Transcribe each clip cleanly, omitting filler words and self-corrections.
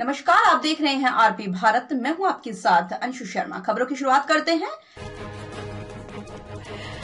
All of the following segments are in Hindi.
नमस्कार, आप देख रहे हैं आरपी भारत। मैं हूं आपके साथ अंशु शर्मा। खबरों की शुरुआत करते हैं।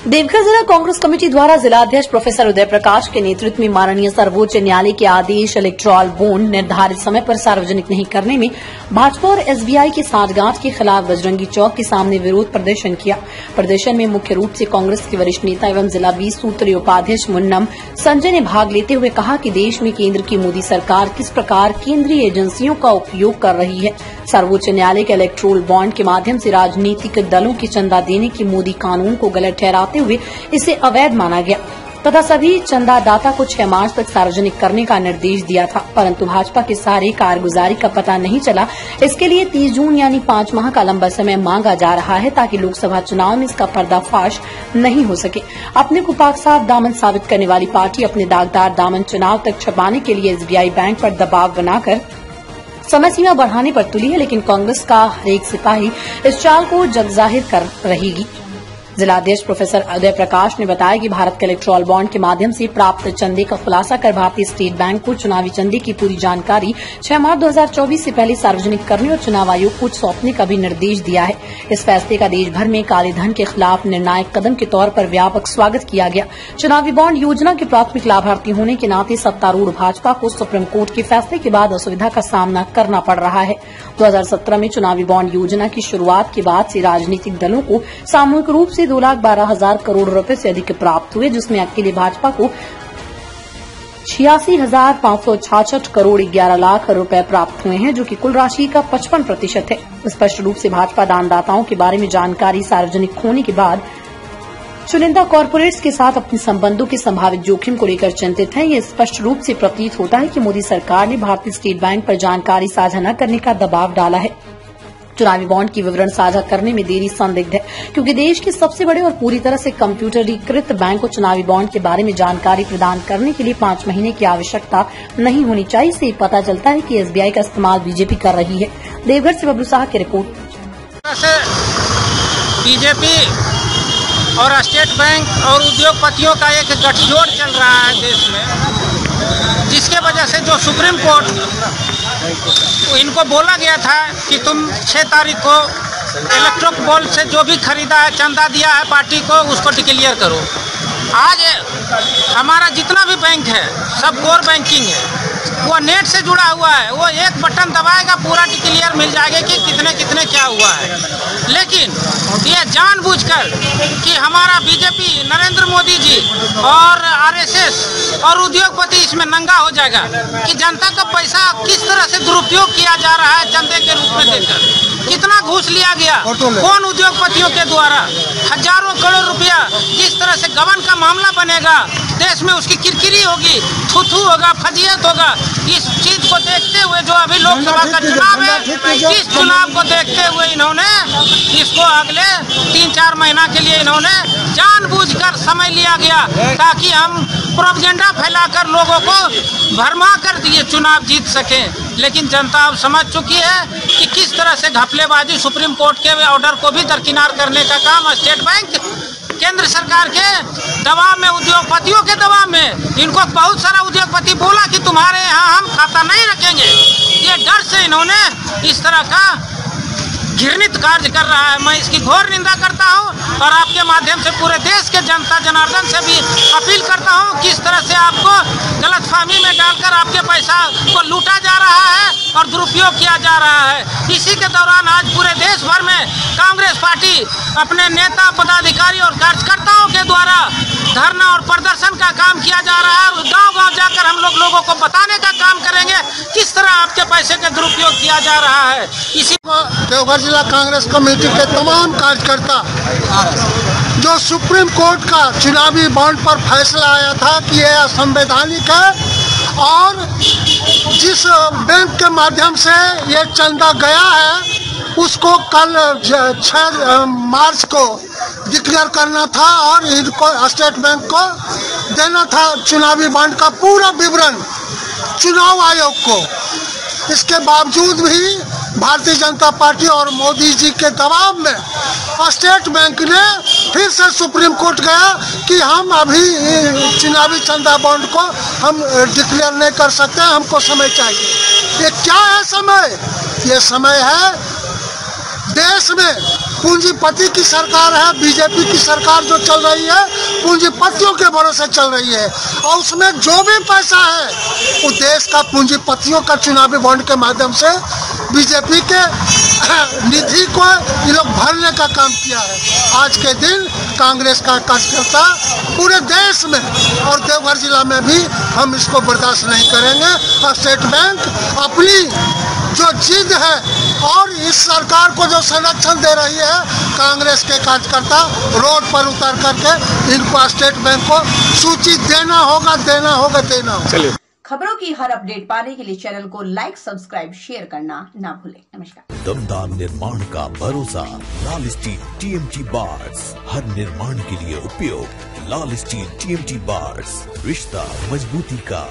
देवघर जिला कांग्रेस कमेटी द्वारा जिलाध्यक्ष प्रोफेसर उदय प्रकाश के नेतृत्व में माननीय सर्वोच्च न्यायालय के आदेश इलेक्टोरल बॉन्ड निर्धारित समय पर सार्वजनिक नहीं करने में भाजपा और एसबीआई की सांठगांठ के खिलाफ बजरंगी चौक के सामने विरोध प्रदर्शन किया। प्रदर्शन में मुख्य रूप से कांग्रेस के वरिष्ठ नेता एवं जिला 20 सूत्रीय उपाध्यक्ष मुन्नम संजय ने भाग लेते हुए कहा कि देश में केंद्र की मोदी सरकार किस प्रकार केंद्रीय एजेंसियों का उपयोग कर रही है। सर्वोच्च न्यायालय के इलेक्टोरल बॉन्ड के माध्यम से राजनीतिक दलों की चंदा देने की मोदी कानून को गलत ठहराते हुए इसे अवैध माना गया तथा सभी चंदादाता को 6 मार्च तक सार्वजनिक करने का निर्देश दिया था, परंतु भाजपा के सारे कारगुजारी का पता नहीं चला। इसके लिए 30 जून यानी 5 माह का लंबा समय मांगा जा रहा है ताकि लोकसभा चुनाव में इसका पर्दाफाश नहीं हो सके। अपने को पाक साफ दामन साबित करने वाली पार्टी अपने दागदार दामन चुनाव तक छुपाने के लिए एसबीआई बैंक पर दबाव बनाकर समय सीमा बढ़ाने पर तुली है, लेकिन कांग्रेस का हर एक सिपाही इस चाल को जग जाहिर कर रहेगी। जिलाध्यक्ष प्रोफेसर उदय प्रकाश ने बताया कि भारत के इलेक्टोरल बॉन्ड के माध्यम से प्राप्त चंदे का खुलासा कर भारतीय स्टेट बैंक को चुनावी चंदे की पूरी जानकारी 6 मार्च 2024 से पहले सार्वजनिक करने और चुनाव आयोग को सौंपने का भी निर्देश दिया है। इस फैसले का देश भर में काले धन के खिलाफ निर्णायक कदम के तौर पर व्यापक स्वागत किया गया। चुनावी बॉन्ड योजना के प्राथमिक लाभार्थी होने के नाते सत्तारूढ़ भाजपा को सुप्रीम कोर्ट के फैसले के बाद असुविधा का सामना करना पड़ रहा है। 2017 में चुनावी बॉन्ड योजना की शुरुआत के बाद से राजनीतिक दलों को सामूहिक रूप से 2,12,000 करोड़ रुपए से अधिक प्राप्त हुए, जिसमें अकेले भाजपा को 86,566 करोड़ 11 लाख रुपए प्राप्त हुए हैं, जो कि कुल राशि का 55% है। स्पष्ट रूप से भाजपा दानदाताओं के बारे में जानकारी सार्वजनिक होने के बाद चुनिंदा कॉर्पोरेट्स के साथ अपने संबंधों के संभावित जोखिम को लेकर चिंतित है। ये स्पष्ट रूप से प्रतीत होता है कि मोदी सरकार ने भारतीय स्टेट बैंक पर जानकारी साझा न करने का दबाव डाला है। चुनावी बॉन्ड की विवरण साझा करने में देरी संदिग्ध है, क्योंकि देश के सबसे बड़े और पूरी तरह से कंप्यूटरीकृत बैंक को चुनावी बॉन्ड के बारे में जानकारी प्रदान करने के लिए 5 महीने की आवश्यकता नहीं होनी चाहिए। इससे पता चलता है कि एसबीआई का इस्तेमाल बीजेपी कर रही है। देवघर से बबलू साह की रिपोर्ट। बीजेपी और स्टेट बैंक और उद्योगपतियों का एक गठजोड़ चल रहा है देश में, जिसके वजह से जो सुप्रीम कोर्ट इनको बोला गया था कि तुम 6 तारीख को इलेक्ट्रिक बोर्ड से जो भी खरीदा है, चंदा दिया है पार्टी को, उसको डिक्लेयर करो। आज हमारा जितना भी बैंक है सब कोर बैंकिंग है, वो नेट से जुड़ा हुआ है। वो एक बटन दबाएगा पूरा डिक्लेयर मिल जाएगा कि कितने कितने क्या हुआ है। लेकिन ये जानबूझकर कि हमारा बीजेपी, नरेंद्र मोदी जी और आरएसएस और उद्योगपति इसमें नंगा हो जाएगा कि जनता का पैसा किस तरह से दुरुपयोग किया जा रहा है। चंदे के रूप में देकर कितना घूस लिया गया, कौन उद्योगपतियों के द्वारा हजारों करोड़ रुपया जिस तरह से गबन का मामला बनेगा, देश में उसकी किरकिरी होगी, थू होगा, फजीयत होगा। इस चीज को देखते हुए जो अभी लोकसभा का चुनाव है, इस चुनाव को देखते हुए इन्होंने इसको अगले 3-4 महीना के लिए इन्होंने जानबूझकर समय लिया गया ताकि हम प्रोपेगेंडा फैलाकर लोगों को भरमा कर ये चुनाव जीत सकें। लेकिन जनता अब समझ चुकी है कि किस तरह से घपलेबाजी, सुप्रीम कोर्ट के ऑर्डर को भी दरकिनार करने का काम स्टेट बैंक केंद्र सरकार के दबाव में, उद्योगपतियों के दबाव में, इनको बहुत सारा उद्योगपति बोला कि तुम्हारे यहाँ हम खाता नहीं रखेंगे। ये डर से इन्होंने इस तरह का घृणित कार्य कर रहा है। मैं इसकी घोर निंदा करता हूं और आपके माध्यम से पूरे देश के जनता जनार्दन से भी अपील करता हूं किस तरह से आपको गलतफहमी में डालकर आपके पैसा को लूटा जा रहा है और दुरुपयोग किया जा रहा है। इसी के दौरान आज पूरे देश भर में कांग्रेस पार्टी अपने नेता, पदाधिकारी और कार्यकर्ताओं के द्वारा धरना और प्रदर्शन का काम किया जा रहा है। गांव-गांव जाकर हम लोगों को बताने का काम करेंगे किस तरह आपके पैसे का दुरुपयोग किया जा रहा है। इसी देवघर जिला कांग्रेस कमेटी के तमाम कार्यकर्ता जो सुप्रीम कोर्ट का चुनावी बॉन्ड पर फैसला आया था कि यह असंवैधानिक है और जिस बैंक के माध्यम से ये चंदा गया है उसको कल 6 मार्च को डिक्लेयर करना था और इनको स्टेट बैंक को देना था चुनावी बॉन्ड का पूरा विवरण चुनाव आयोग को। इसके बावजूद भी भारतीय जनता पार्टी और मोदी जी के दबाव में स्टेट बैंक ने फिर से सुप्रीम कोर्ट गया कि हम अभी चुनावी चंदा बॉन्ड को हम डिक्लेयर नहीं कर सकते, हमको समय चाहिए। ये क्या है समय? ये समय है देश में पूंजीपति की सरकार है, बीजेपी की सरकार जो चल रही है पूंजीपतियों के भरोसे चल रही है, और उसमें जो भी पैसा है वो देश का पूंजीपतियों का चुनावी बॉन्ड के माध्यम से बीजेपी के निधि को ये लोग भरने का काम किया है। आज के दिन कांग्रेस का कार्यकर्ता पूरे देश में और देवघर जिला में भी हम इसको बर्दाश्त नहीं करेंगे। और स्टेट बैंक अपनी जो जिद है और इस सरकार को जो संरक्षण दे रही है, कांग्रेस के कार्यकर्ता रोड पर उतर करके इनको स्टेट बैंक को सूची देना होगा। चलिए, खबरों की हर अपडेट पाने के लिए चैनल को लाइक, सब्सक्राइब, शेयर करना ना भूलें। नमस्कार। दमदार निर्माण का भरोसा लाल स्टील TMT बार्स, हर निर्माण के लिए उपयोग। लाल स्टील TMT बार्स, रिश्ता मजबूती का।